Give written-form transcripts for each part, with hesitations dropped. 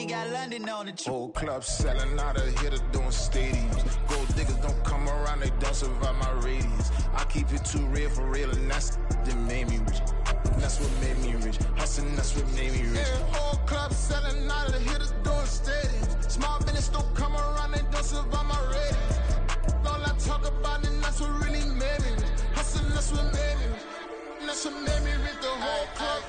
we got London on the Whole club selling out of hitter doing stadiums. Gold diggers don't come around, they don't survive my radius. I keep it too real for real, and that's that made me rich. That's what made me rich. Hustling, that's what made me rich. Yeah, whole club selling out of hitters doing stadiums. Small business don't come around, they don't survive my radius. All I talk about, and that's what really made me rich. Hustling, that's what made me rich. That's what made me rich. The whole club.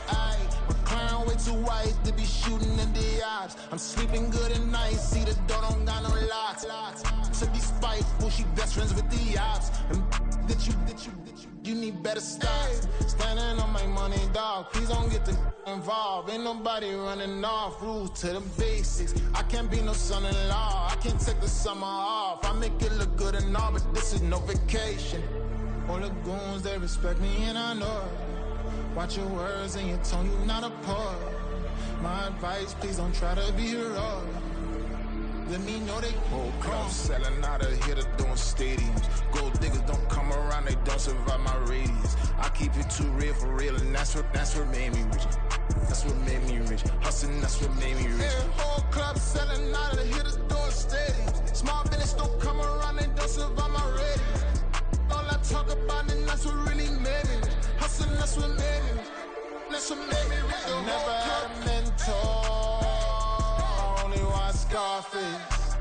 McLaren way too white to be shooting in the ops. I'm sleeping good at night, see the door don't got no locks. To be spiteful, she best friends with the ops. And you need better stop. Standing on my money, dog. Please don't get the involved. Ain't nobody running off. Rules to the basics. I can't be no son-in-law. I can't take the summer off. I make it look good and all, but this is no vacation. All the goons, they respect me and I know it. Watch your words and your tone, you not a poet. My advice, please don't try to be heroic. Let me know they whole club selling out of hitter doing stadiums. Gold diggers don't come around, they don't survive my radius. I keep it too real for real, and that's what made me rich. That's what made me rich. Hustling, that's what made me rich. Yeah, whole club selling out of hitters doing stadiums. Small business don't come around, they don't survive my radius. All I talk about, and that's what really made me rich. Hustling, that's what made me rich. That's what made me rich. I never had a mentor. Scarface.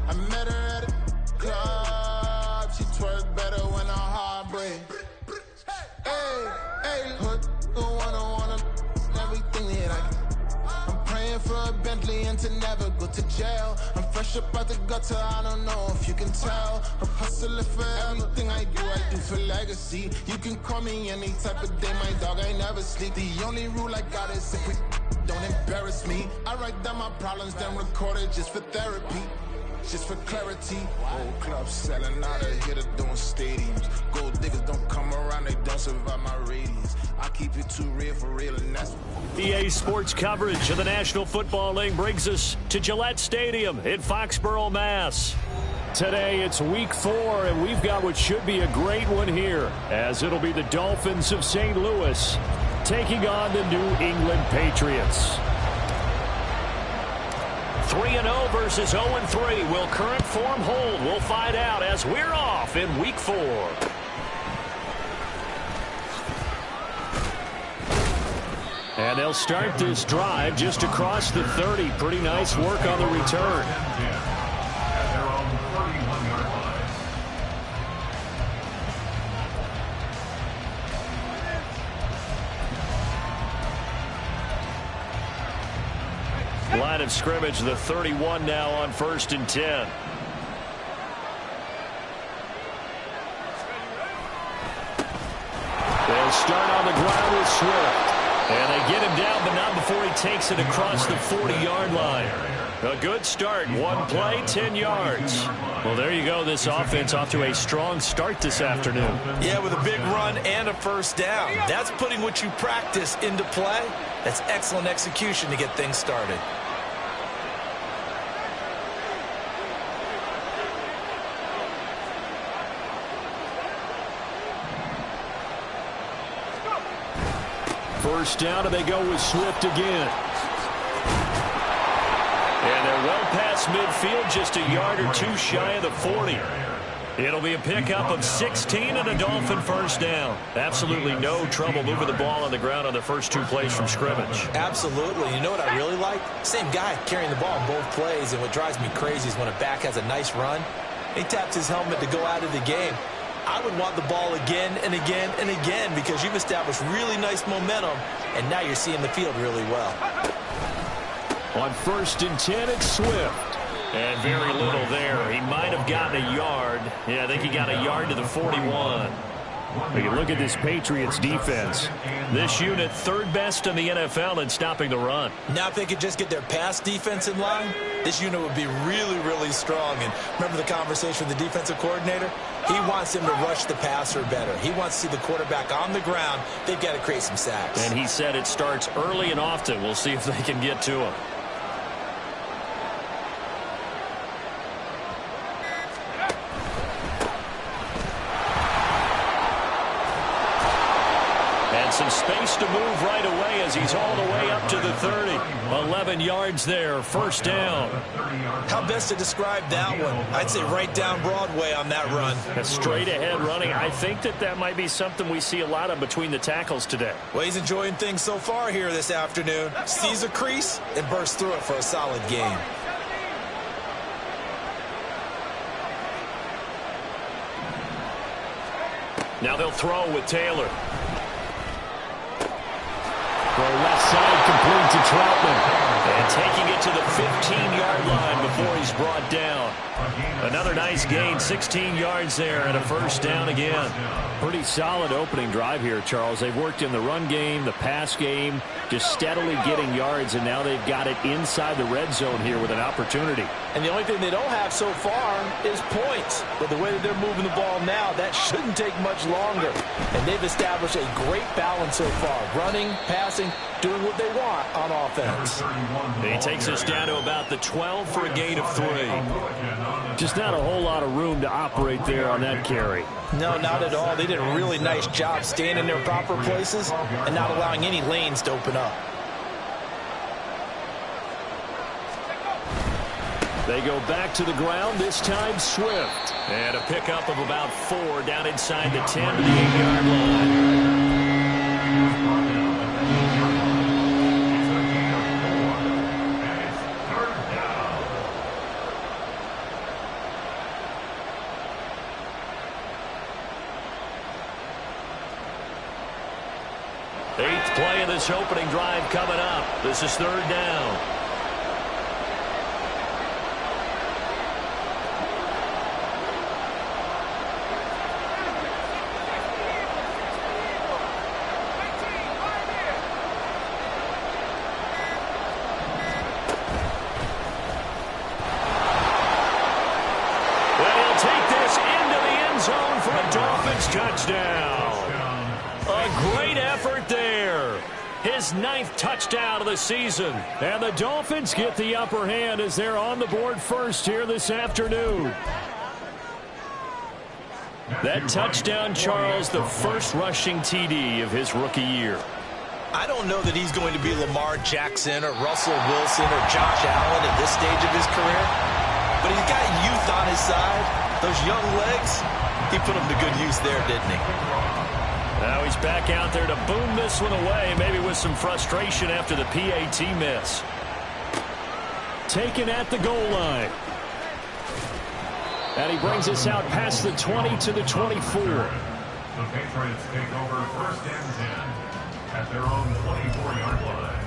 I met her at a club. She twerk better when her heart breaks. Hey, hood, the wanna everything that I'm praying for a Bentley and to never go to jail. I'm fresh up out the gutter, I don't know if you can tell. I'm hustling for everything I do for legacy. You can call me any type of day, my dog, I never sleep. The only rule I got is if we don't embarrass me. I write down my problems, then record it just for therapy, just for clarity. Whole club selling out of hitter doing stadiums. Gold diggers don't come around, they don't survive my radius. I keep it too real for real, and that's EA Sports coverage of the National Football League brings us to Gillette Stadium in Foxborough, Mass. Today it's week 4, and we've got what should be a great one here, as it'll be the Dolphins of St. Louis taking on the New England Patriots. 3-0 versus 0-3. Will current form hold? We'll find out as we're off in week 4. And they'll start this drive just across the 30. Pretty nice work on the return. Line of scrimmage, the 31 now on 1st and 10. They'll start on the ground with Swift. And they get him down, but not before he takes it across the 40-yard line. A good start. One play, 10 yards. Well, there you go. This offense off to a strong start this afternoon. Yeah, with a big run and a first down. That's putting what you practice into play. That's excellent execution to get things started. First down, and they go with Swift again. And they're well past midfield, just a yard or two shy of the 40. It'll be a pickup of 16 and a Dolphin first down. Absolutely no trouble moving the ball on the ground on the first 2 plays from scrimmage. Absolutely. You know what I really like? Same guy carrying the ball in both plays, and what drives me crazy is when a back has a nice run, he taps his helmet to go out of the game. I would want the ball again and again and again because you've established really nice momentum, and now you're seeing the field really well. On 1st and 10, it's Swift. And very little there. He might have gotten a yard. Yeah, I think he got a yard to the 41. We can look at this Patriots defense. This unit, 3rd best in the NFL in stopping the run. Now if they could just get their pass defense in line, this unit would be really, really strong. And remember the conversation with the defensive coordinator? He wants them to rush the passer better. He wants to see the quarterback on the ground. They've got to create some sacks. And he said it starts early and often. We'll see if they can get to him. Some space needs to move right away as he's all the way up to the 30. 11 yards there, first down. How best to describe that one? I'd say right down Broadway on that run. A straight ahead running. I think that might be something we see a lot of between the tackles today. Well, he's enjoying things so far here this afternoon. Sees a crease and bursts through it for a solid game. Now they'll throw with Taylor. Throw left side, complete to Troutman. And taking it to the 15-yard line before he's brought down. Another nice gain, 16 yards there and a first down again. Pretty solid opening drive here, Charles. They've worked in the run game, the pass game, just steadily getting yards, and now they've got it inside the red zone here with an opportunity. And the only thing they don't have so far is points. But the way that they're moving the ball now, that shouldn't take much longer. And they've established a great balance so far. Running, passing, doing what they want on offense. He takes us down to about the 12 for a gain of 3. Just not a whole lot of room to operate there on that carry. No, not at all. They did a really nice job staying in their proper places and not allowing any lanes to open up. They go back to the ground, this time Swift. And a pickup of about 4 down inside the 10 to the 8-yard line. Eighth play of this opening drive coming up. This is third down. Well, he'll take this into the end zone for a Dolphins touchdown. A great effort there. His 9th touchdown of the season. And the Dolphins get the upper hand as they're on the board first here this afternoon. That touchdown, Charles, the first rushing TD of his rookie year. I don't know that he's going to be Lamar Jackson or Russell Wilson or Josh Allen at this stage of his career. But he's got youth on his side. Those young legs, he put them to good use there, didn't he? Now he's back out there to boom this one away, maybe with some frustration after the PAT miss. Taken at the goal line. And he brings us out past the 20 to the 24. The Patriots take over first and 10 at their own 24-yard line.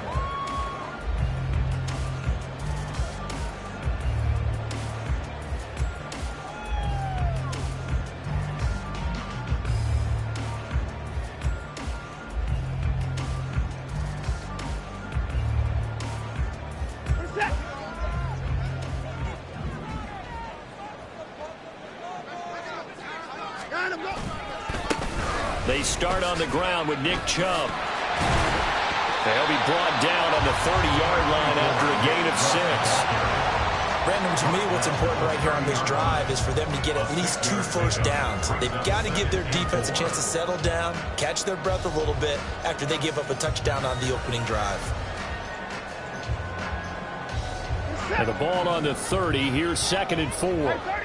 They start on the ground with Nick Chubb. They'll be brought down on the 30-yard line after a gain of 6. Brandon, to me, what's important right here on this drive is for them to get at least 2 first downs. They've got to give their defense a chance to settle down, catch their breath a little bit after they give up a touchdown on the opening drive. And the ball on the 30. Here's 2nd and 4.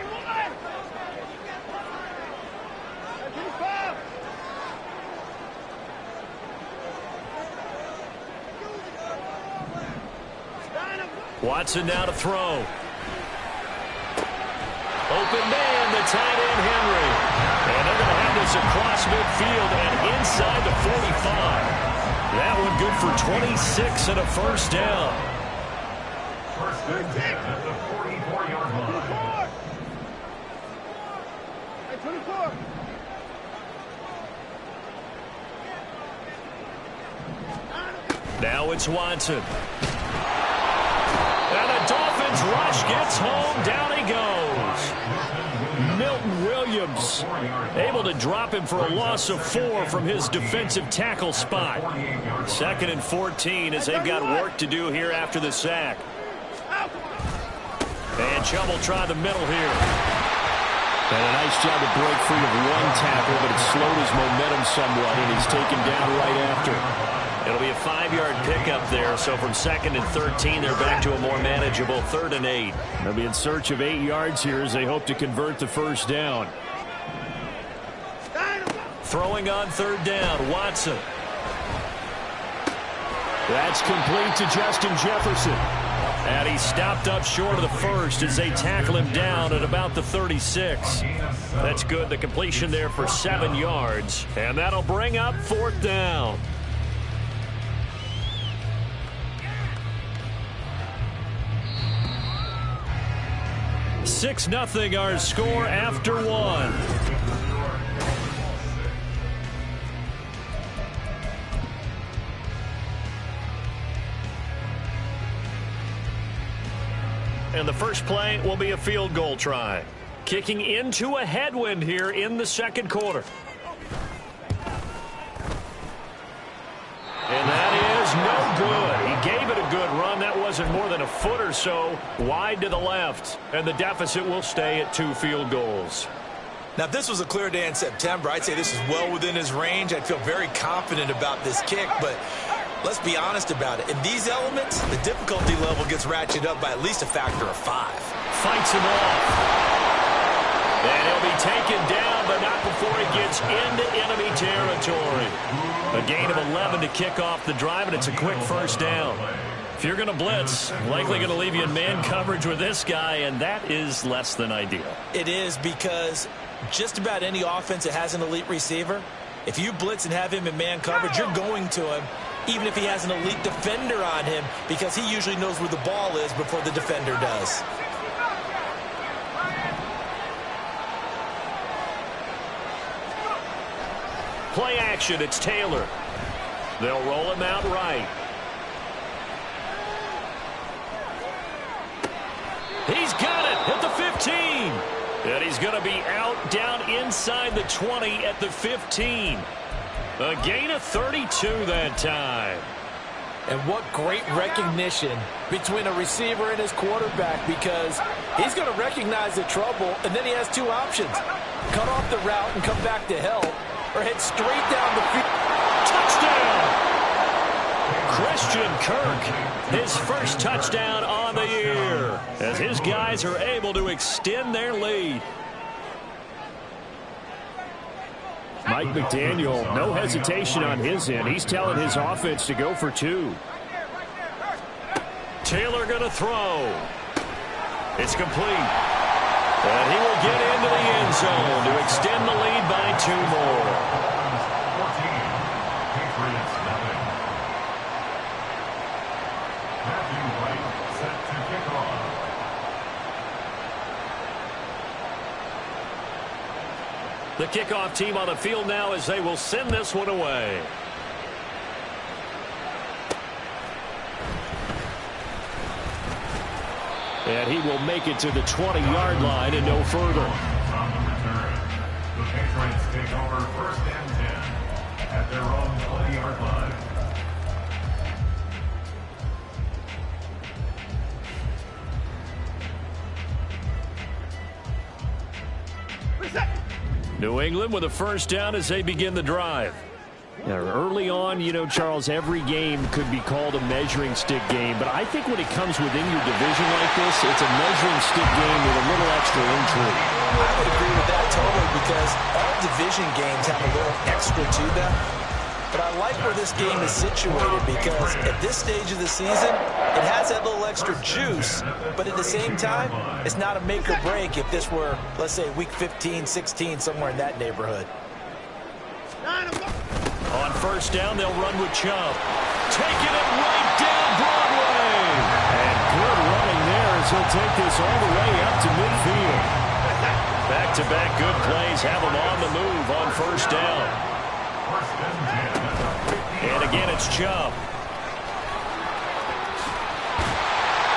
Watson now to throw. Open man, the tight end Henry. And they're going to have this across midfield and inside the 45. That one good for 26 and a first down. First and 10 at the 44-yard line. 24. Now it's Watson. And the Dolphins rush gets home. Down he goes. Milton Williams able to drop him for a loss of 4 from his defensive tackle spot. 2nd and 14 as they've got work to do here after the sack. And Chubb will try the middle here. And a nice job to break free of one tackle, but it slowed his momentum somewhat, and he's taken down right after. It'll be a 5-yard pickup there, so from 2nd and 13, they're back to a more manageable 3rd and 8. They'll be in search of 8 yards here as they hope to convert the first down. Throwing on 3rd down, Watson. That's complete to Justin Jefferson. And he stopped up short of the first as they tackle him down at about the 36. That's good. The completion there for 7 yards. And that'll bring up 4th down. 6-0 our score after 1. And the first play will be a field goal try. Kicking into a headwind here in the second quarter. And that is no good. He gave it a good run. That wasn't more than a foot or so wide to the left. And the deficit will stay at 2 field goals. Now, if this was a clear day in September, I'd say this is well within his range. I'd feel very confident about this kick, but let's be honest about it. In these elements, the difficulty level gets ratcheted up by at least a factor of 5. Fights him off. And he'll be taken down, but not before he gets into enemy territory. A gain of 11 to kick off the drive, and it's a quick first down. If you're going to blitz, likely going to leave you in man coverage with this guy, and that is less than ideal. It is, because just about any offense that has an elite receiver, if you blitz and have him in man coverage, you're going to him, even if he has an elite defender on him, because he usually knows where the ball is before the defender does. Play action, it's Taylor. They'll roll him out right. He's got it at the 15. And he's going to be out down inside the 20 at the 15. A gain of 32 that time. And what great recognition between a receiver and his quarterback, because he's going to recognize the trouble, and then he has 2 options. Cut off the route and come back to help, or head straight down the field. Touchdown! Christian Kirk, his first touchdown on the year, as his guys are able to extend their lead. Mike McDaniel, no hesitation on his end. He's telling his offense to go for 2. Taylor going to throw. It's complete. And he will get into the end zone to extend the lead by 2 more. 14, Patriots nothing. Matthew White set to kick off. The kickoff team on the field now as they will send this one away. And he will make it to the 20-yard line and no further. On the return, the Patriots take over 1st and 10 at their own 20-yard line. New England with a first down as they begin the drive. Now, early on, you know, Charles, every game could be called a measuring stick game, but I think when it comes within your division like this, it's a measuring stick game with a little extra intrigue. I would agree with that totally, because all division games have a little extra to them. But I like where this game is situated, because at this stage of the season, it has that little extra juice, but at the same time, it's not a make or break if this were, let's say, week 15, 16, somewhere in that neighborhood. On first down, they'll run with Chubb. Taking it right down Broadway. And good running there as he'll take this all the way up to midfield. Back-to-back good plays have him on the move on first down. And again, it's Chubb.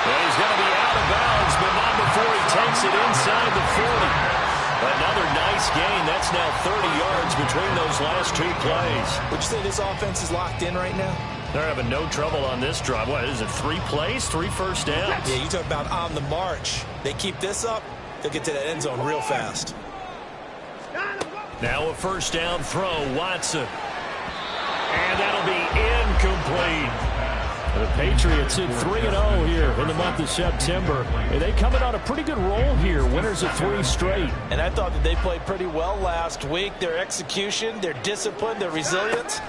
And he's going to be out of bounds, but not before he takes it inside the 40. Another nice gain. That's now 30 yards between those last 2 plays. Would you say this offense is locked in right now? They're having no trouble on this drive. What is it, 3 plays, 3 first downs? Yeah, you talk about on the march. They keep this up, they'll get to that end zone real fast. Now a first down throw, Watson. And that'll be incomplete. The Patriots at 3-0 here in the month of September. And they coming on a pretty good roll here, winners of 3 straight. And I thought that they played pretty well last week. Their execution, their discipline, their resilience,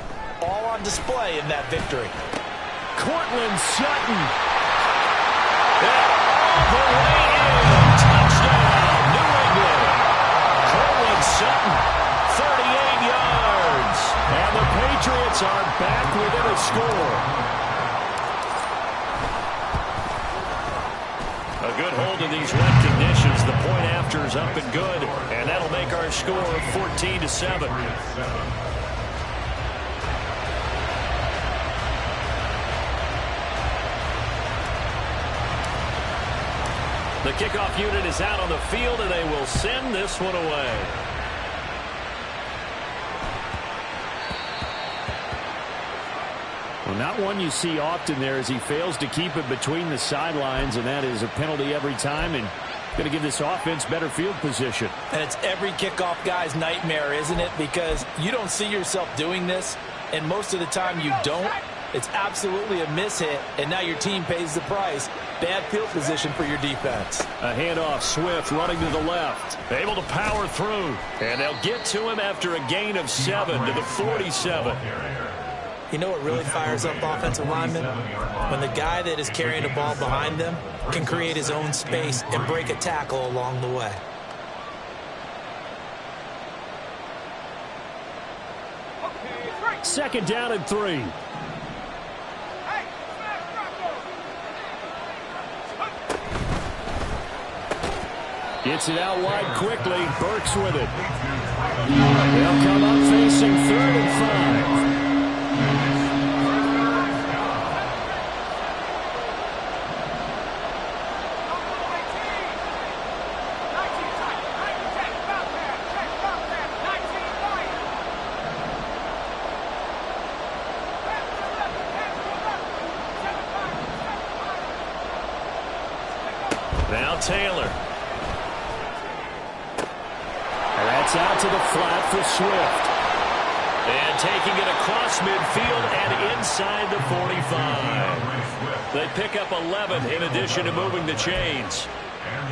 all on display in that victory. Cortland Sutton. And all the way in. Touchdown, New England. Cortland Sutton, 38 yards. And the Patriots are back within a score. A good hold of these wet conditions. The point after is up and good. And that'll make our score 14-7. The kickoff unit is out on the field, and they will send this one away. Well, not one you see often there as he fails to keep it between the sidelines, and that is a penalty every time, and going to give this offense better field position. And it's every kickoff guy's nightmare, isn't it? Because you don't see yourself doing this, and most of the time you don't. It's absolutely a mishit, and now your team pays the price. Bad field position for your defense. A handoff, Swift running to the left. Able to power through, and they'll get to him after a gain of 7 to the 47. You know what really fires up offensive linemen? When the guy that is carrying the ball behind them can create his own space and break a tackle along the way. Second down and 3. Gets it out wide quickly. Burks with it. They'll come up facing 3rd and 5. Now Taylor. And that's out to the flat for Swift. And taking it across midfield and inside the 45. They pick up 11 in addition to moving the chains.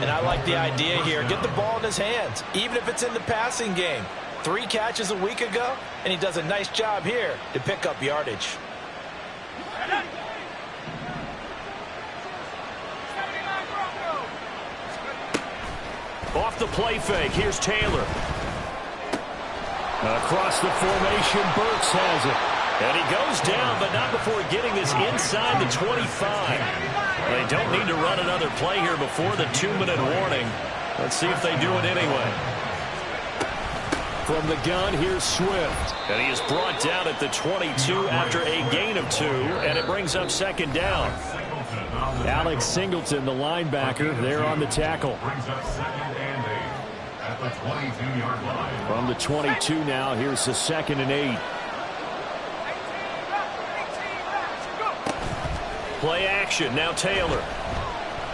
And I like the idea here. Get the ball in his hands, even if it's in the passing game. 3 catches a week ago, and he does a nice job here to pick up yardage. Off the play fake, here's Taylor. Across the formation, Burks has it. And he goes down, but not before getting this inside the 25. They don't need to run another play here before the 2-minute warning. Let's see if they do it anyway. From the gun, here's Swift. And he is brought down at the 22 after a gain of 2, and it brings up second down. Alex Singleton, the linebacker, there on the tackle. Brings up 2nd and 8 at the 22-yard line. From the 22 now, here's the 2nd and 8. Play action, now Taylor.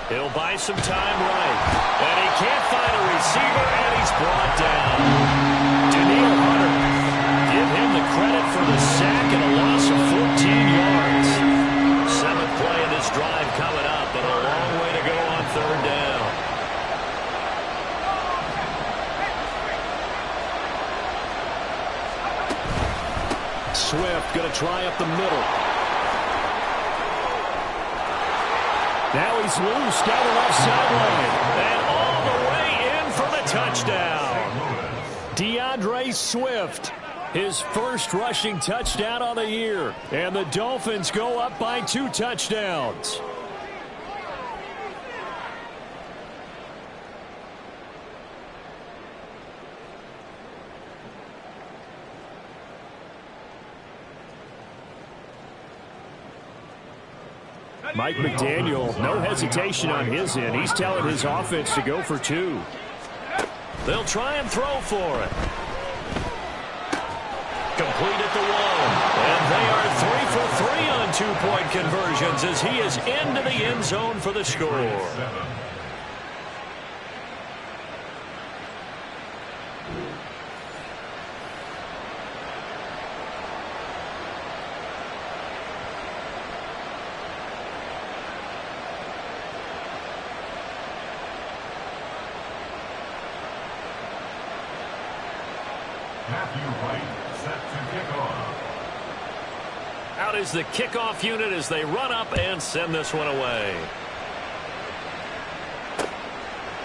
He'll buy some time right. And he can't find a receiver, and he's brought down. Daniil Hunter, give him the credit for the sack and a loss of 14 yards. 7th play of this drive coming up, but a long way to go on 3rd down. Swift going to try up the middle. Now he's loose down the left sideline. And all the way in for the touchdown. DeAndre Swift, his first rushing touchdown on the year. And the Dolphins go up by 2 touchdowns. Mike McDaniel, no hesitation on his end. He's telling his offense to go for 2. They'll try and throw for it. Complete at the 1. And they are 3 for 3 on 2-point conversions as he is into the end zone for the score. Set to kick off. Out is the kickoff unit as they run up and send this one away.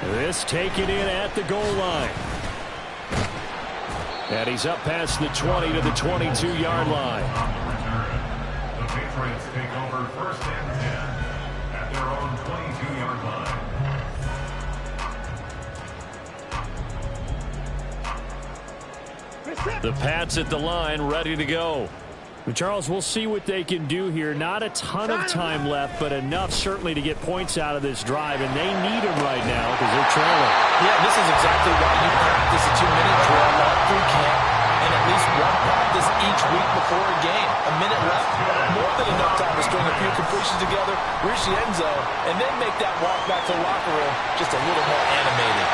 This taken in at the goal line. And he's up past the 20 to the 22-yard line. On the return, the Patriots take over 1st and 10 at their own 22-yard line. The Pats at the line, ready to go. Charles, we'll see what they can do here. Not a ton of time left, but enough certainly to get points out of this drive, and they need them right now because they're trailing. Yeah, this is exactly why you practice a 2-minute drill all through camp and at least one practice each week before a game. A minute left, more than enough time to string a few completions together, reach the end zone, and then make that walk back to the locker room just a little more animated.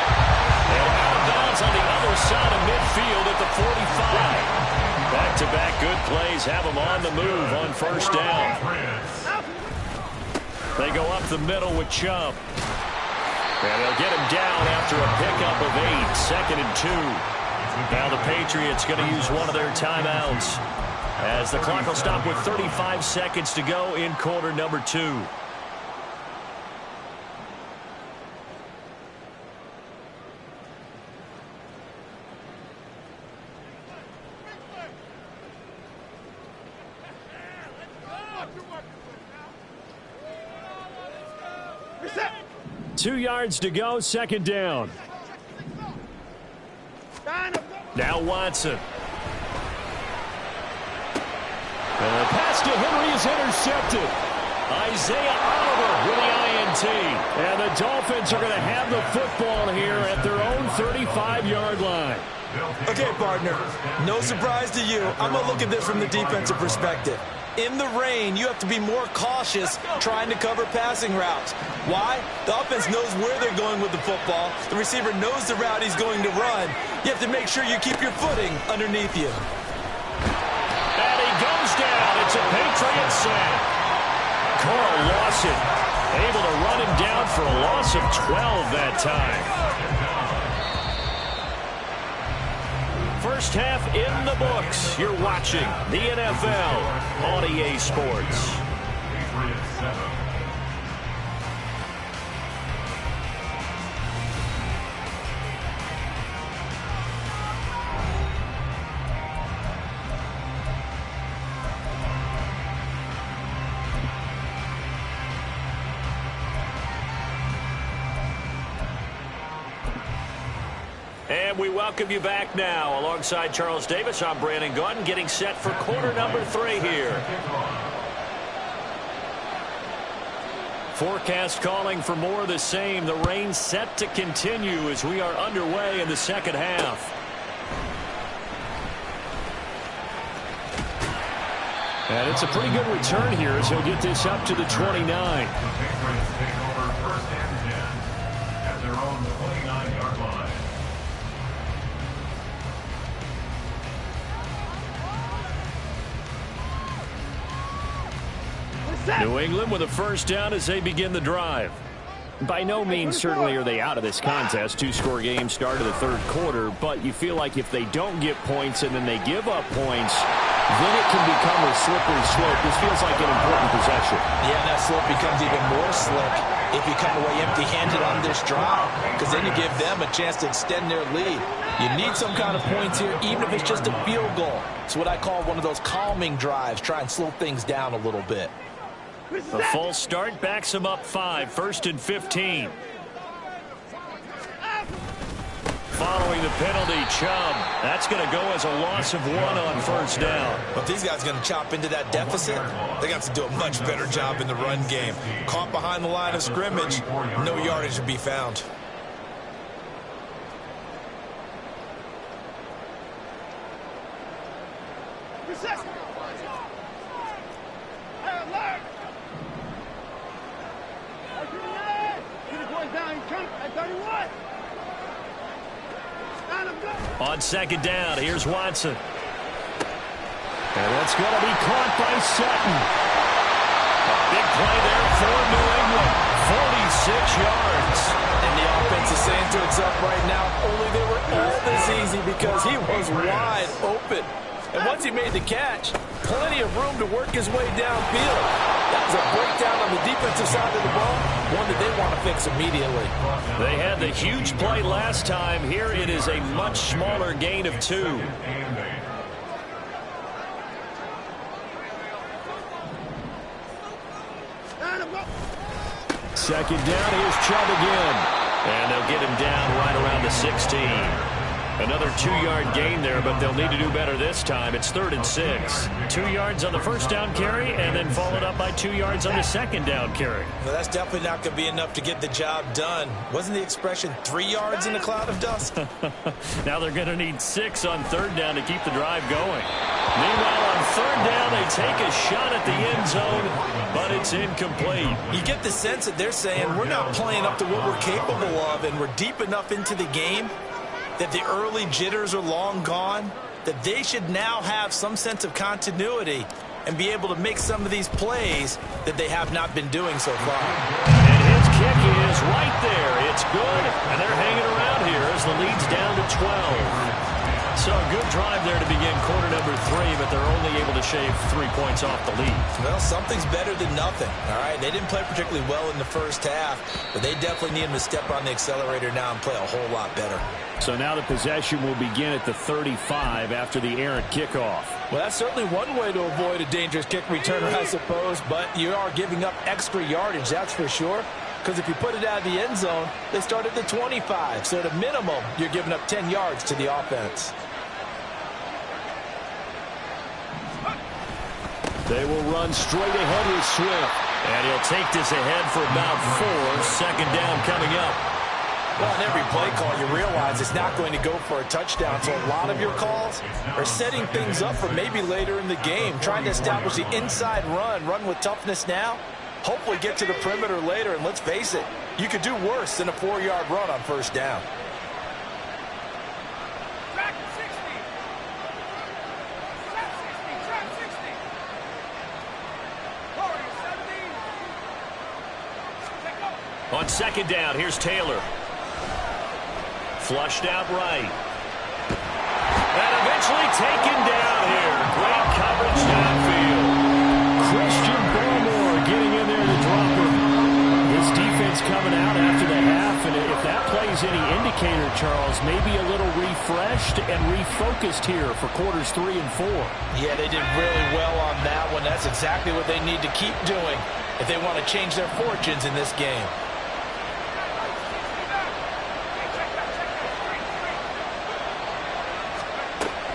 And out of bounds on the other side of midfield at the 45. Back-to-back good plays have them on the move on 1st down. They go up the middle with Chubb. And they'll get him down after a pickup of 8, 2nd and 2. Now the Patriots going to use one of their timeouts as the clock will stop with 35 seconds to go in quarter number 2. Reset. 2 yards to go, 2nd down. Now Watson. And the pass to Henry is intercepted. Isaiah Oliver with the INT. And the Dolphins are going to have the football here at their own 35-yard line. Okay, partner, no surprise to you. I'm going to look at this from the defensive perspective. In the rain, you have to be more cautious trying to cover passing routes. Why? The offense knows where they're going with the football. The receiver knows the route he's going to run. You have to make sure you keep your footing underneath you. And he goes down. It's a Patriot sack. Carl Lawson able to run him down for a loss of 12 that time. First half in the books. You're watching the NFL on EA Sports. Patriots 7. And we welcome you back now. Alongside Charles Davis, I'm Brandon Gaudin, getting set for quarter number 3 here. Forecast calling for more of the same. The rain set to continue as we are underway in the second half. And it's a pretty good return here as he'll get this up to the 29. The Patriots take over 1st and 10 at their own 29-yard line. New England with a first down as they begin the drive. By no means certainly are they out of this contest. 2-score game start of the 3rd quarter, but you feel like if they don't get points and then they give up points, then it can become a slippery slope. This feels like an important possession. Yeah, that slope becomes even more slick if you come away empty-handed on this drive, because then you give them a chance to extend their lead. You need some kind of points here, even if it's just a field goal. It's what I call one of those calming drives. Try and slow things down a little bit. A false start backs them up 5, 1st and 15. Following the penalty, Chubb. That's going to go as a loss of 1 on 1st down. But these guys are going to chop into that deficit. They got to do a much better job in the run game. Caught behind the line of scrimmage, no yardage to be found. On 2nd down, here's Watson. And that's going to be caught by Sutton. A big play there for New England. 46 yards. And the offense is saying Hendricks up right now, only they were all this easy because he was wide open. And once he made the catch, plenty of room to work his way downfield. That was a breakdown on the defensive side of the ball, one that they want to fix immediately. They had the huge play last time. Here it is a much smaller gain of 2. Second down, here's Chubb again. And they'll get him down right around the 16. Another 2-yard gain there, but they'll need to do better this time. It's 3rd and 6. 2 yards on the first down carry, and then followed up by 2 yards on the second down carry. Well, that's definitely not going to be enough to get the job done. Wasn't the expression 3 yards in a cloud of dust? Now they're going to need 6 on 3rd down to keep the drive going. Meanwhile, on 3rd down, they take a shot at the end zone, but it's incomplete. You get the sense that they're saying we're not playing up to what we're capable of, and we're deep enough into the game that the early jitters are long gone, that they should now have some sense of continuity and be able to make some of these plays that they have not been doing so far. And his kick is right there. It's good, and they're hanging around here as the lead's down to 12. So a good drive there to begin quarter number 3, but they're only able to shave 3 points off the lead. Well, something's better than nothing, all right? They didn't play particularly well in the first half, but they definitely need them to step on the accelerator now and play a whole lot better. So now the possession will begin at the 35 after the errant kickoff. Well, that's certainly one way to avoid a dangerous kick returner, I suppose, but you are giving up extra yardage, that's for sure. Because if you put it out of the end zone, they start at the 25. So at a minimum, you're giving up 10 yards to the offense. They will run straight ahead with Swift. And he'll take this ahead for about 4. Second down coming up. Well, in every play call, you realize it's not going to go for a touchdown. So a lot of your calls are setting things up for maybe later in the game, trying to establish the inside run with toughness now, hopefully get to the perimeter later. And let's face it, you could do worse than a 4-yard run on first down. On second down, here's Taylor. Flushed out right. And eventually taken down here. Great coverage downfield. Christian Barmore getting in there to drop him. This defense coming out after the half, and if that plays any indicator, Charles, maybe a little refreshed and refocused here for quarters 3 and 4. Yeah, they did really well on that one. That's exactly what they need to keep doing if they want to change their fortunes in this game.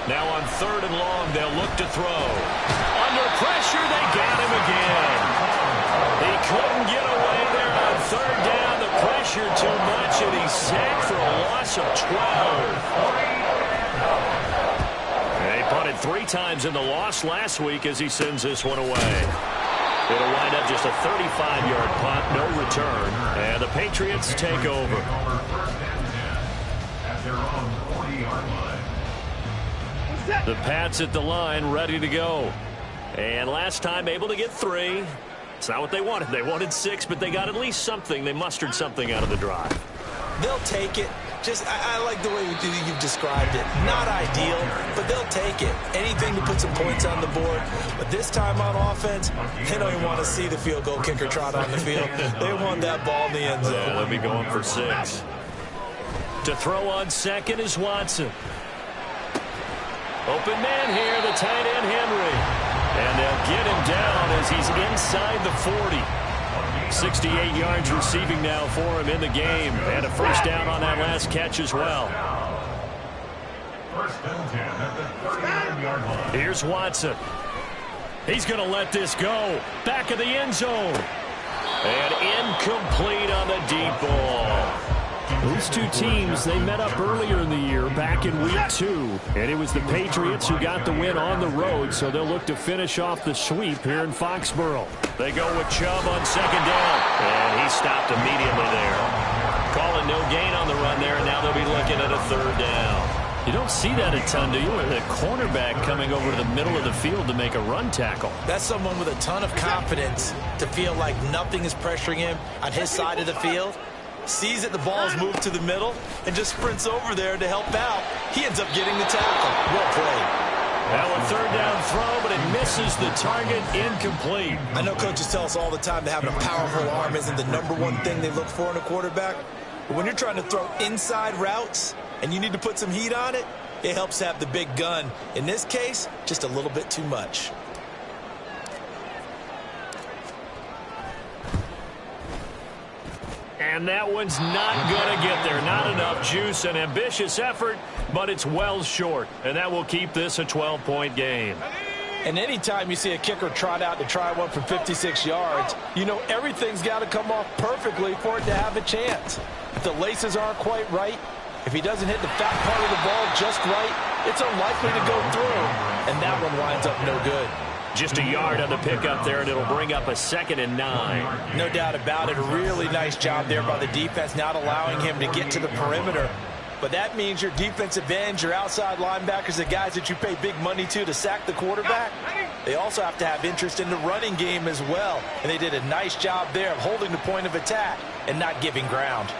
Now on 3rd and long, they'll look to throw. Under pressure, they got him again. He couldn't get away there on 3rd down. The pressure too much, and he's sacked for a loss of 12. They punted 3 times in the loss last week as he sends this one away. It'll wind up just a 35-yard punt, no return, and the Patriots take over. At their own 40-yard line. The Pats at the line, ready to go. And last time able to get 3. It's not what they wanted. They wanted 6, but they got at least something. They mustered something out of the drive. They'll take it. I like the way you've described it. Not ideal, but they'll take it. Anything to put some points on the board. But this time on offense, they don't even want to see the field goal kicker trot on the field. They want that ball in the end zone. Yeah, they'll be going for 6. To throw on second is Watson. Open man here, the tight end Henry. And they'll get him down as he's inside the 40. 68 yards receiving now for him in the game. And a first down on that last catch as well. First and 10 at the 39-yard line. Here's Watson. He's going to let this go. Back of the end zone. And incomplete on the deep ball. These two teams, they met up earlier in the year, back in week 2. And it was the Patriots who got the win on the road, so they'll look to finish off the sweep here in Foxborough. They go with Chubb on second down. And he stopped immediately there. Calling no gain on the run there, and now they'll be looking at a 3rd down. You don't see that a ton, do you? With a cornerback coming over to the middle of the field to make a run tackle. That's someone with a ton of confidence to feel like nothing is pressuring him on his side of the field. sees that the ball's moved to the middle, and just sprints over there to help out. He ends up getting the tackle. Well played. Now a third down throw, but it misses the target. Incomplete. I know coaches tell us all the time that having a powerful arm isn't the #1 thing they look for in a quarterback. But when you're trying to throw inside routes and you need to put some heat on it, it helps have the big gun. In this case, just a little bit too much. And that one's not going to get there. Not enough juice. An ambitious effort, but it's well short. And that will keep this a 12-point game. And anytime you see a kicker trot out to try one from 56 yards, you know everything's got to come off perfectly for it to have a chance. If the laces aren't quite right, if he doesn't hit the fat part of the ball just right, it's unlikely to go through. And that one winds up no good. Just a yard on the pickup there, and it'll bring up a 2nd and 9. No doubt about it. A really nice job there by the defense, not allowing him to get to the perimeter. But that means your defensive ends, your outside linebackers, the guys that you pay big money to sack the quarterback, they also have to have interest in the running game as well. And they did a nice job there of holding the point of attack and not giving ground.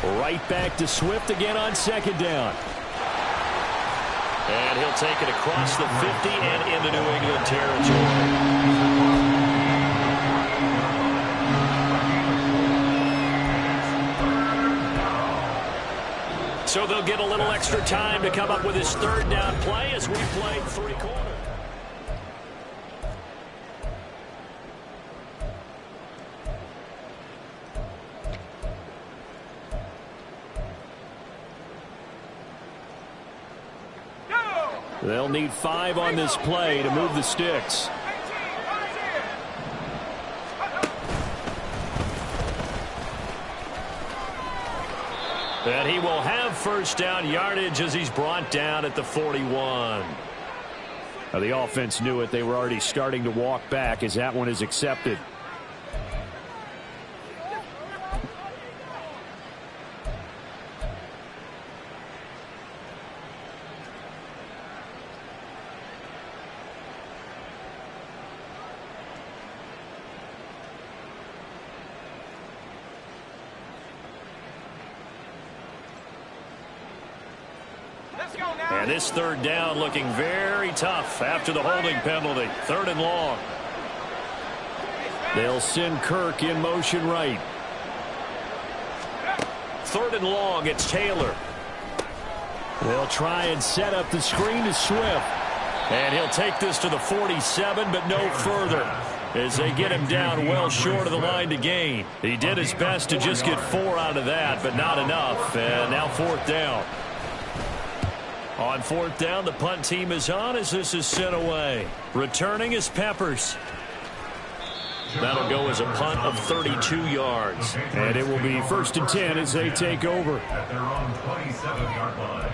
Right back to Swift again on 2nd down. And he'll take it across the 50 and into New England territory. So they'll get a little extra time to come up with his 3rd down play as we played 3 quarters. They'll need 5 on this play to move the sticks. And he will have 1st down yardage as he's brought down at the 41. Now the offense knew it. They were already starting to walk back as that one is accepted. And this 3rd down looking very tough after the holding penalty. 3rd and long. They'll send Kirk in motion right. 3rd and long, it's Taylor. They'll try and set up the screen to Swift. And he'll take this to the 47, but no further, as they get him down well short of the line to gain. He did his best to just get 4 out of that, but not enough. And now 4th down. On 4th down, the punt team is on as this is sent away. Returning is Peppers. That'll go as a punt of 32 yards. And it will be 1st and 10 as they take over. At their own 27-yard line.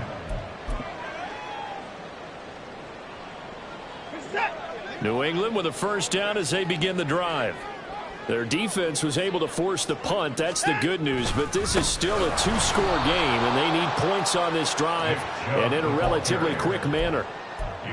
New England with a 1st down as they begin the drive. Their defense was able to force the punt. That's the good news. But this is still a 2-score game, and they need points on this drive and in a relatively quick manner.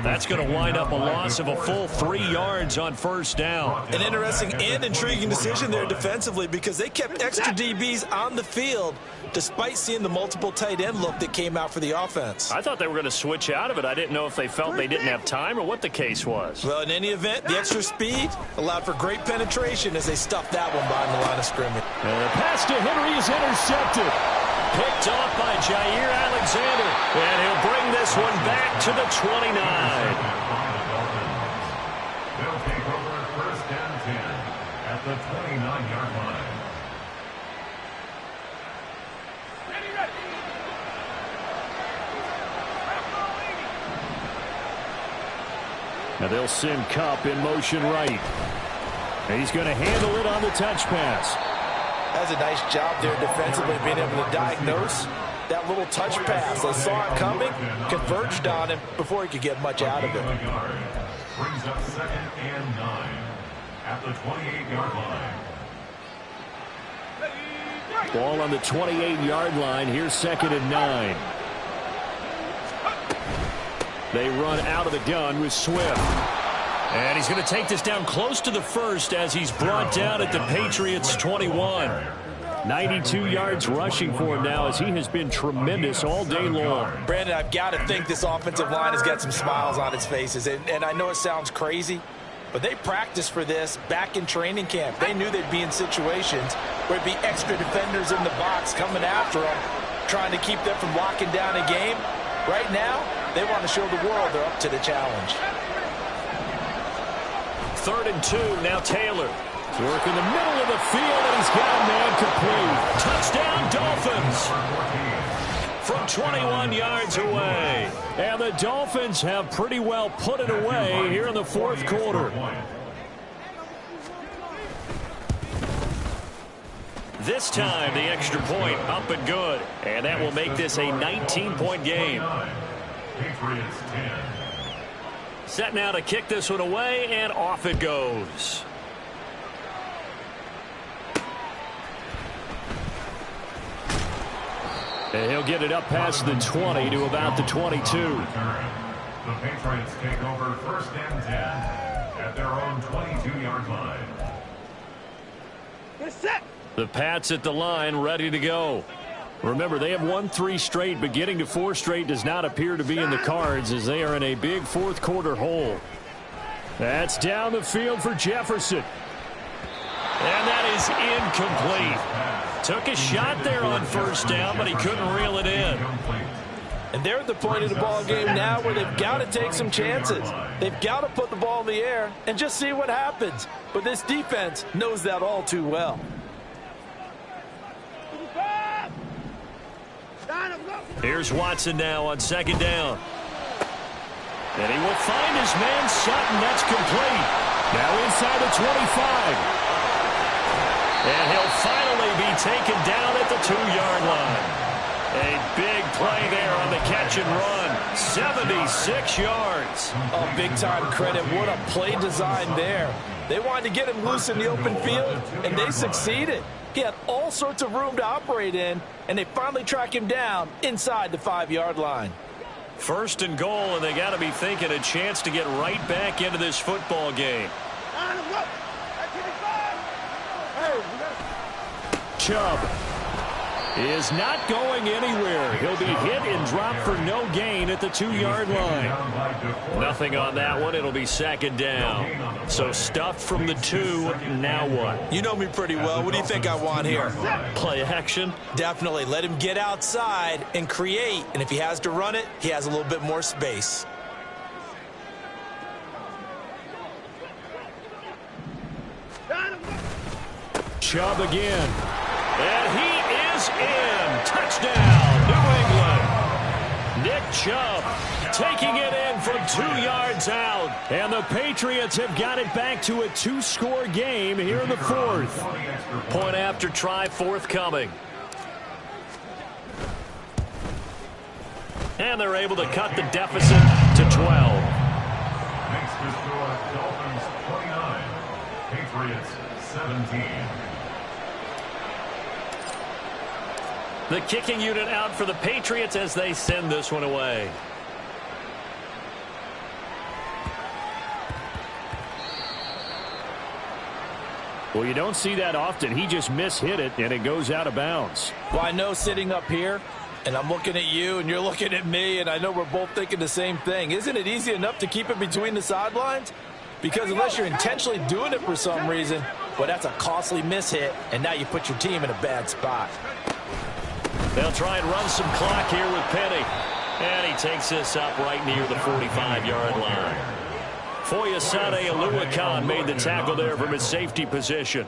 That's going to wind up a loss of a full 3 yards on 1st down. An interesting and intriguing decision there defensively because they kept extra DBs on the field despite seeing the multiple tight end look that came out for the offense. I thought they were going to switch out of it. I didn't know if they felt they didn't have time or what the case was. Well, in any event, the extra speed allowed for great penetration as they stuffed that one behind the line of scrimmage. And the pass to Henry is intercepted. Picked off by Jair Alexander. And he'll bring this one back to the 29. They'll take over 1st and 10 at the 29-yard line. Now they'll send Kupp in motion right. And he's going to handle it on the touch pass. That's a nice job there defensively, being able to diagnose that little touch pass. They saw it coming, converged on him before he could get much out of it. Brings up 2nd and 9 at the 28-yard line. Ball on the 28-yard line. Here's 2nd and 9. They run out of the gun with Swift. And he's going to take this down close to the first as he's brought down at the Patriots' 21. 92 yards rushing for him now as he has been tremendous all day long. Brandon, I've got to think this offensive line has got some smiles on its faces. And I know it sounds crazy, but they practiced for this back in training camp. They knew they'd be in situations where it'd be extra defenders in the box coming after them, trying to keep them from locking down a game. Right now, they want to show the world they're up to the challenge. 3rd and 2, now Taylor. Work in the middle of the field, and he's got a man complete. Touchdown, Dolphins. From 21 yards away. And the Dolphins have pretty well put it away here in the 4th quarter. This time, the extra point up and good. And that will make this a 19-point game. Patriots 10. Set now to kick this one away, and off it goes. And he'll get it up past the 20 to about the 22. The Patriots take over 1st and 10 at their own 22-yard line. The Pats at the line, ready to go. Remember, they have won 3 straight, but getting to 4 straight does not appear to be in the cards as they are in a big 4th quarter hole. That's down the field for Jefferson. And that is incomplete. Took a shot there on 1st down, but he couldn't reel it in. And they're at the point of the ball game now where they've got to take some chances. They've got to put the ball in the air and just see what happens. But this defense knows that all too well. Here's Watson now on 2nd down. And he will find his man Sutton. That's complete. Now inside the 25. And he'll finally be taken down at the 2-yard line. A big play there on the catch and run. 76 yards. Oh, big-time credit. What a play design there. They wanted to get him loose in the open field, and they succeeded. He had all sorts of room to operate in, and they finally track him down inside the 5-yard line. 1st and goal, and they got to be thinking a chance to get right back into this football game. Chubb is not going anywhere. He'll be hit and dropped for no gain at the 2-yard line. Nothing on that one. It'll be 2nd down. So stuffed from the 2. Now what? You know me pretty well. What do you think I want here? Play action? Definitely. Let him get outside and create. And if he has to run it, he has a little bit more space. Chubb again. And he is in. Touchdown, New England. Nick Chubb taking it in from 2 yards out. And the Patriots have got it back to a 2-score game here in the 4th. Point after try forthcoming. And they're able to cut the deficit to 12. Next to score, Dolphins 29, Patriots 17. The kicking unit out for the Patriots as they send this one away. Well, you don't see that often. He just mishit it, and it goes out of bounds. Well, I know sitting up here, and I'm looking at you, and you're looking at me, and I know we're both thinking the same thing. Isn't it easy enough to keep it between the sidelines? Because unless you're intentionally doing it for some reason, well, that's a costly mishit, and now you put your team in a bad spot. They'll try and run some clock here with Penny. And he takes this up right near the 45-yard line. Foyesade Aluakan made the tackle there from his safety position.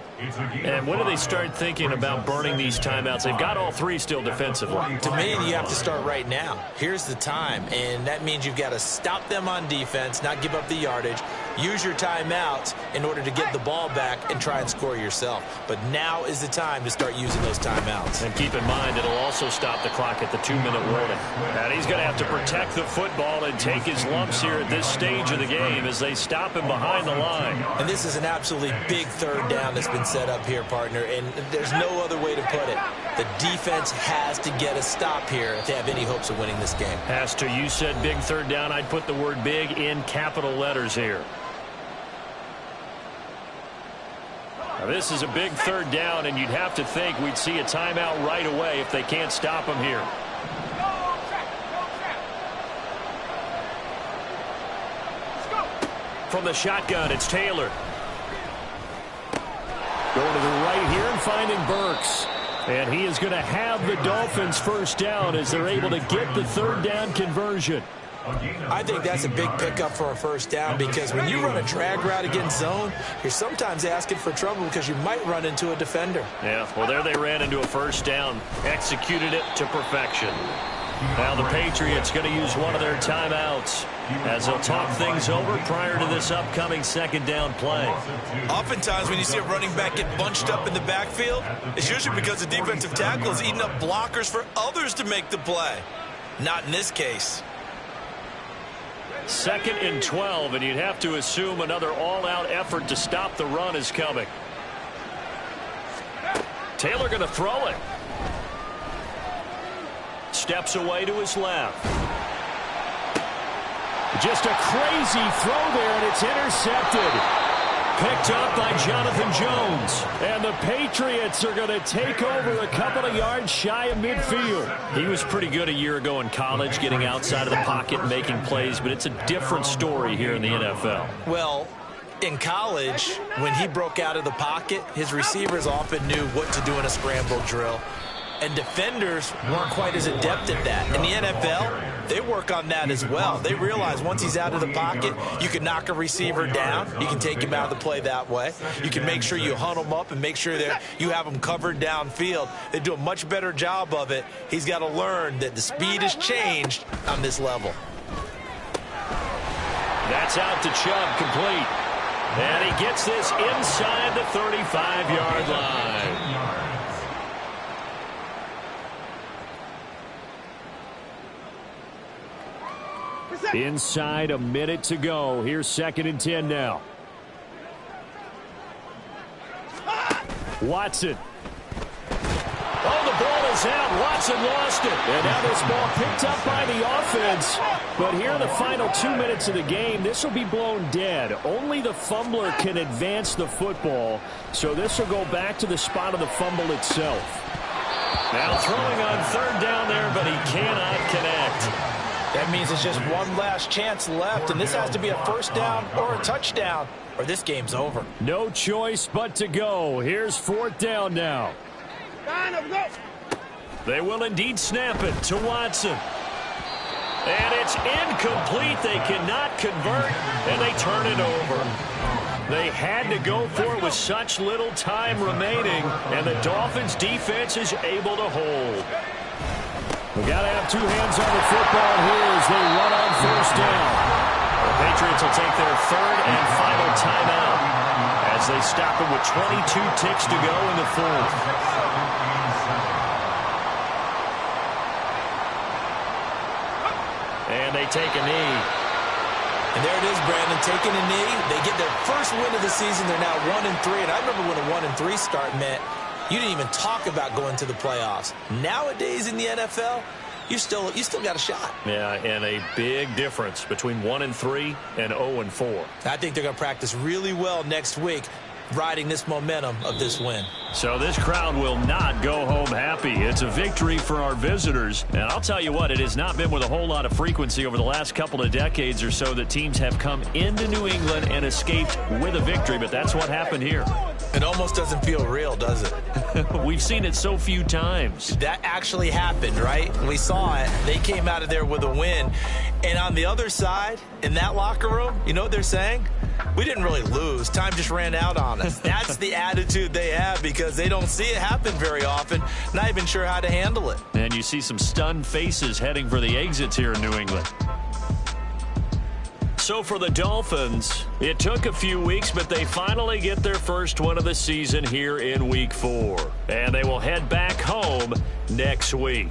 And when do they start thinking about burning these timeouts? They've got all 3 still defensively. To me, you have to start right now. Here's the time, and that means you've got to stop them on defense, not give up the yardage, use your timeouts in order to get the ball back and try and score yourself. But now is the time to start using those timeouts. And keep in mind, it'll also stop the clock at the 2-minute warning. And he's going to have to protect the football and take his lumps here at this stage of the game as they stop him behind the line. And this is an absolutely big 3rd down that's been set up here, partner, and there's no other way to put it. The defense has to get a stop here if they have any hopes of winning this game. Has to. You said big 3rd down. I'd put the word big in capital letters here. Now, this is a big third down, and you'd have to think we'd see a timeout right away if they can't stop him here. From the shotgun, it's Taylor. Going to the right here and finding Burks. And he is going to have the Dolphins first down as they're able to get the third down conversion. I think that's a big pickup for a first down because when you run a drag route against zone, you're sometimes asking for trouble because you might run into a defender. Yeah, well, there they ran into a first down, executed it to perfection. Now the Patriots going to use one of their timeouts as they'll talk things over prior to this upcoming second down play. Oftentimes when you see a running back get bunched up in the backfield, it's usually because the defensive tackle is eating up blockers for others to make the play. Not in this case. 2nd and 12, and you'd have to assume another all-out effort to stop the run is coming. Taylor going to throw it. Steps away to his left. Just a crazy throw there, and it's intercepted. Picked up by Jonathan Jones. And the Patriots are going to take over a couple of yards shy of midfield. He was pretty good a year ago in college, getting outside of the pocket and making plays, but it's a different story here in the NFL. Well, in college, when he broke out of the pocket, his receivers often knew what to do in a scramble drill. And defenders weren't quite as adept at that. In the NFL, they work on that as well. They realize once he's out of the pocket, you can knock a receiver down. You can take him out of the play that way. You can make sure you hunt him up and make sure that you have him covered downfield. They do a much better job of it. He's got to learn that the speed has changed on this level. That's out to Chubb, complete. And he gets this inside the 35-yard line. Inside a minute to go. Here's 2nd and 10 now. Watson. Oh, the ball is out. Watson lost it. And now this ball picked up by the offense. But here in the final 2 minutes of the game, this will be blown dead. Only the fumbler can advance the football. So this will go back to the spot of the fumble itself. Now throwing on third down there, but he cannot connect. That means it's just one last chance left, and this has to be a first down or a touchdown, or this game's over. No choice but to go. Here's 4th down now. They will indeed snap it to Watson. And it's incomplete. They cannot convert, and they turn it over. They had to go for it with such little time remaining, and the Dolphins' defense is able to hold. We've got to have two hands on the football here as they run on first down. The Patriots will take their 3rd and final timeout as they stop it with 22 ticks to go in the 4th. And they take a knee. And there it is, Brandon, taking a knee. They get their first win of the season. They're now 1-3. And I remember when a 1-3 start meant you didn't even talk about going to the playoffs. Nowadays in the NFL, you still got a shot. Yeah, and a big difference between 1-3 and 0-4. I think they're going to practice really well next week, riding this momentum of this win. So this crowd will not go home happy. It's a victory for our visitors. And I'll tell you what, it has not been with a whole lot of frequency over the last couple of decades or so that teams have come into New England and escaped with a victory, but that's what happened here. It almost doesn't feel real, does it? We've seen it so few times. That actually happened, right? We saw it. They came out of there with a win. And on the other side, in that locker room, you know what they're saying? We didn't really lose. Time just ran out on us. That's the attitude they have because they don't see it happen very often. Not even sure how to handle it. And you see some stunned faces heading for the exits here in New England. So for the Dolphins, it took a few weeks, but they finally get their first win of the season here in Week 4. And they will head back home next week.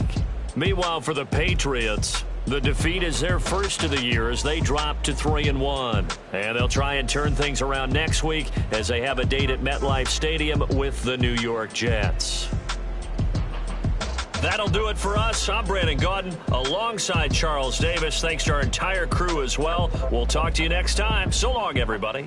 Meanwhile, for the Patriots, the defeat is their first of the year as they drop to 3-1. And they'll try and turn things around next week as they have a date at MetLife Stadium with the New York Jets. That'll do it for us. I'm Brandon Gaudin alongside Charles Davis. Thanks to our entire crew as well. We'll talk to you next time. So long, everybody.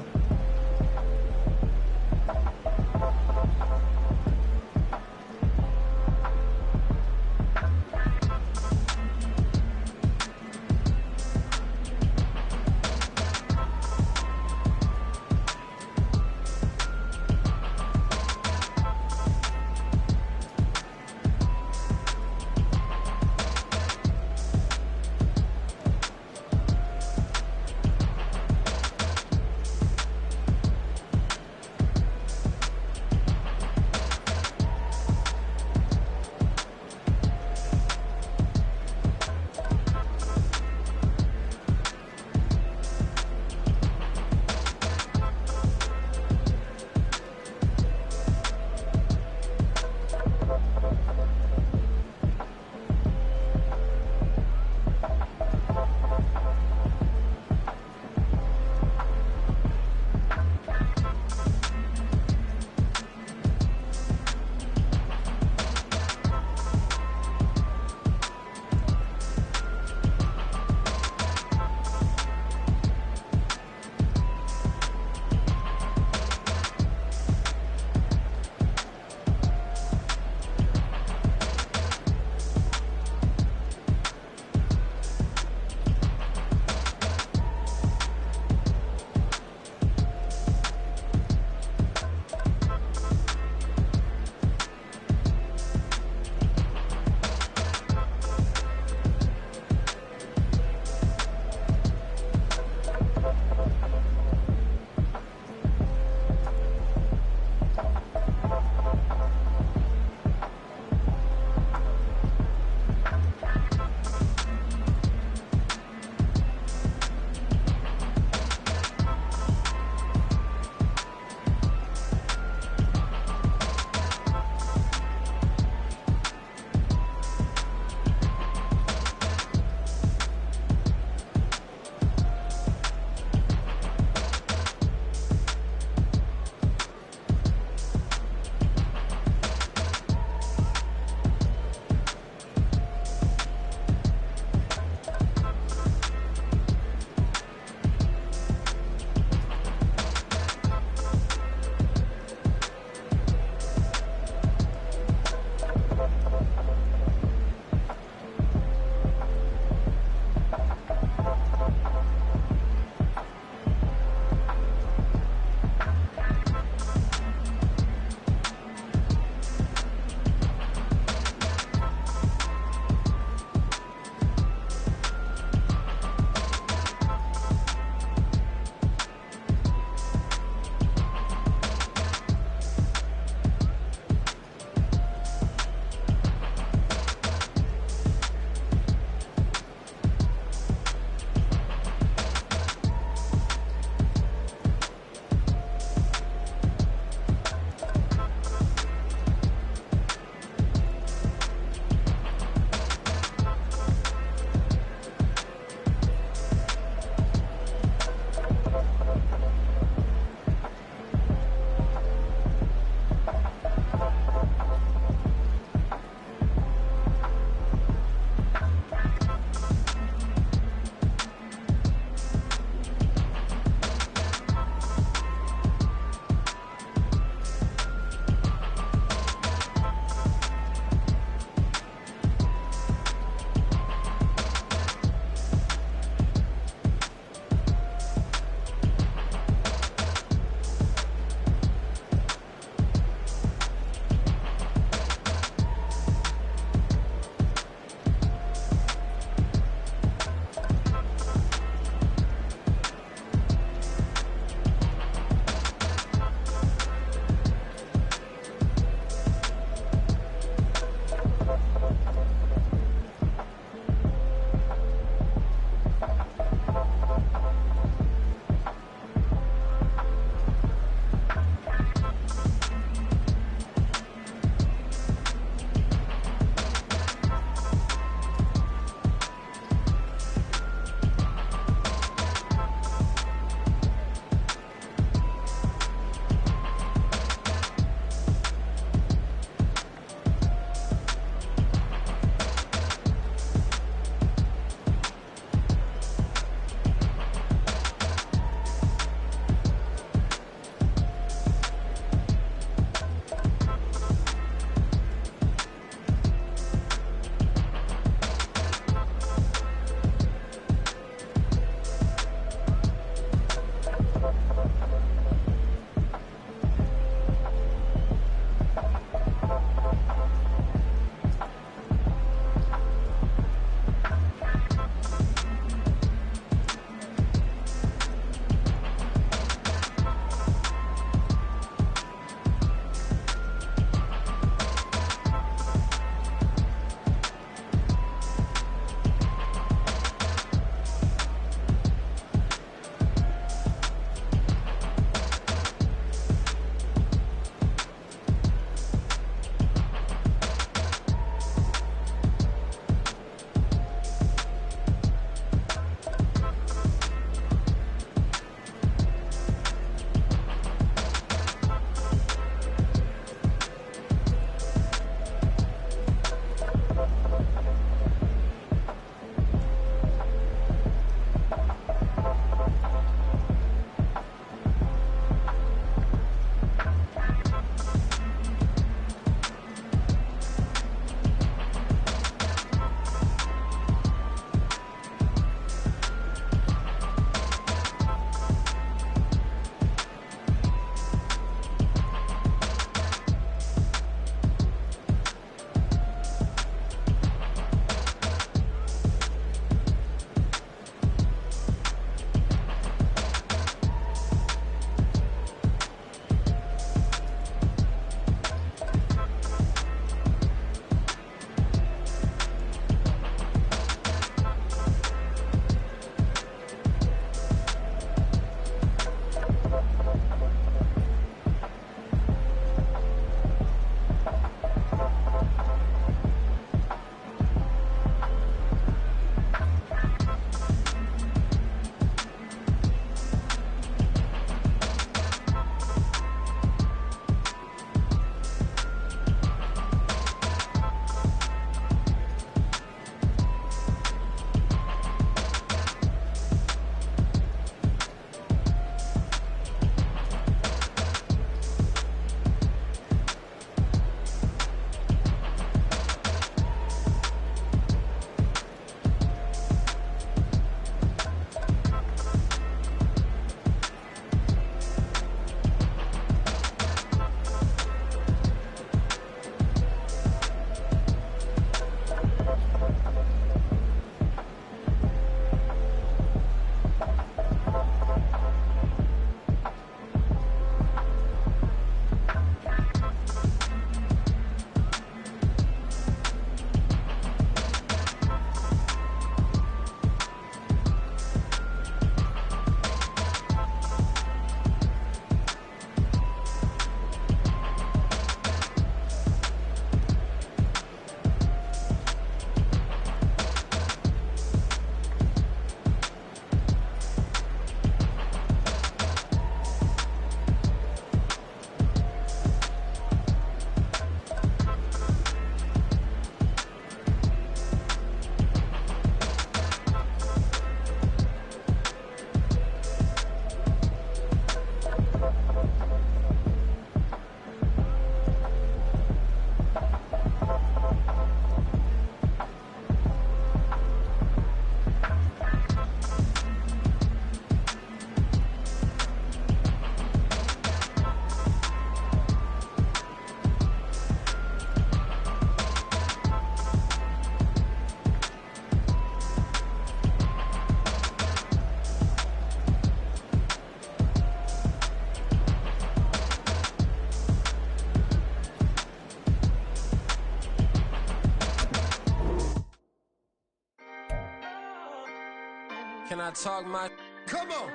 Can I talk my? Come on.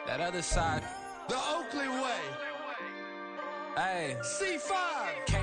That other side. The Oakley way. Hey. C5. Can't